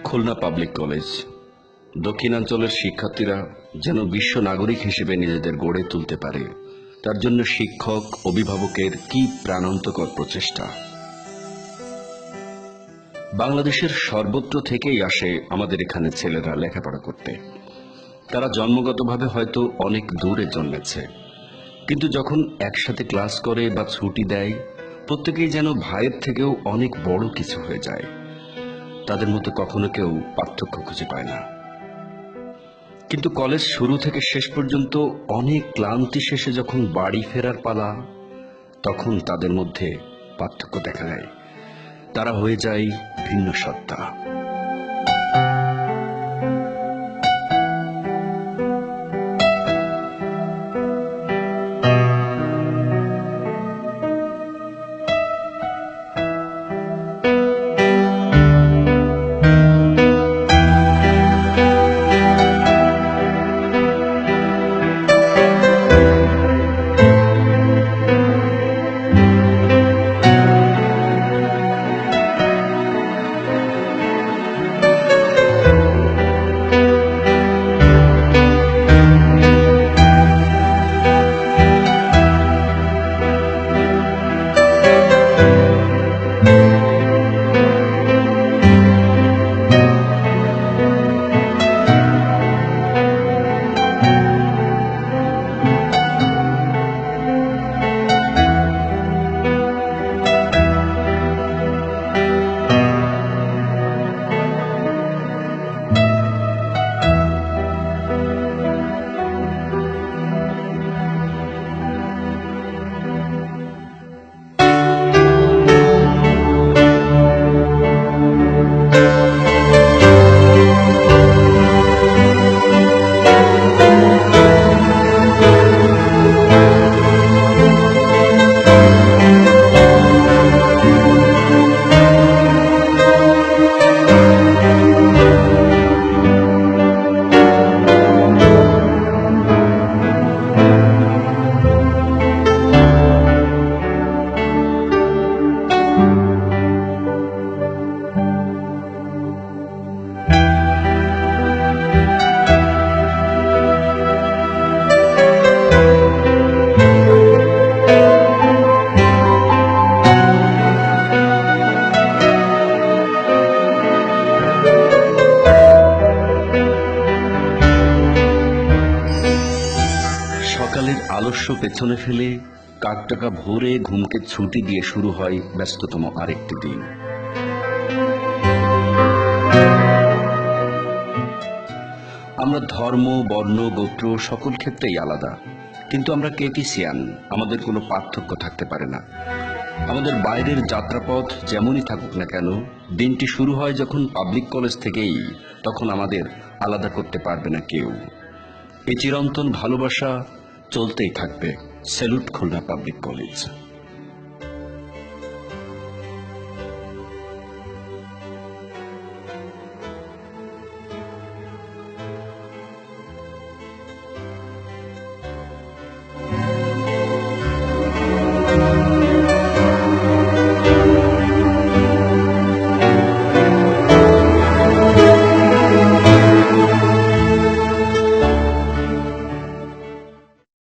Khulna public college দক্ষিণাঞ্চলের শিক্ষার্থীরা যেন বিশ্ব নাগরিক হিসেবে নিজেদের গড়ে তুলতে পারে, তার জন্য শিক্ষক অভিভাবকের কি প্রাণান্তকর প্রচেষ্টা। বাংলাদেশের সর্বত্র থেকেই আসে আমাদের এখানে ছেলেরা লেখাপড়া করতে। তারা জন্মগতভাবে হয়তো অনেক দূরে জন্মেছে, কিন্তু যখন একসাথে ক্লাস করে বা ছুটি দেয়, প্রত্যেকেই যেন ভাইয়ের থেকেও অনেক বড় কিছু হয়ে যায়। তাদের মধ্যে কখনো কেউ পার্থক্য খুঁজে পায় না। কিন্তু কলেজ শুরু থেকে শেষ পর্যন্ত অনেক ক্লান্তি শেষে যখন বাড়ি ফেরার পালা, তখন তাদের মধ্যে পার্থক্য দেখা দেয়। তারা হয়ে যায় ভিন্ন সত্তা। সকালের আলস্য পেছনে ফেলে কাকটাকা ভোরে ঘুমকে ছুটি দিয়ে শুরু হয় ব্যস্ততম আরেকটি দিন। আমরা ধর্ম, বর্ণ, গোত্র সকল ক্ষেত্রেই আলাদা, কিন্তু আমরা কেটিসিয়ান। আমাদের কোনো পার্থক্য থাকতে পারে না। আমাদের বাইরের যাত্রাপথ যেমনই থাকুক না কেন, দিনটি শুরু হয় যখন পাবলিক কলেজ থেকেই, তখন আমাদের আলাদা করতে পারবে না কেউ। এই চিরন্তন ভালোবাসা চলতেই থাকবে। Salute Khulna public college.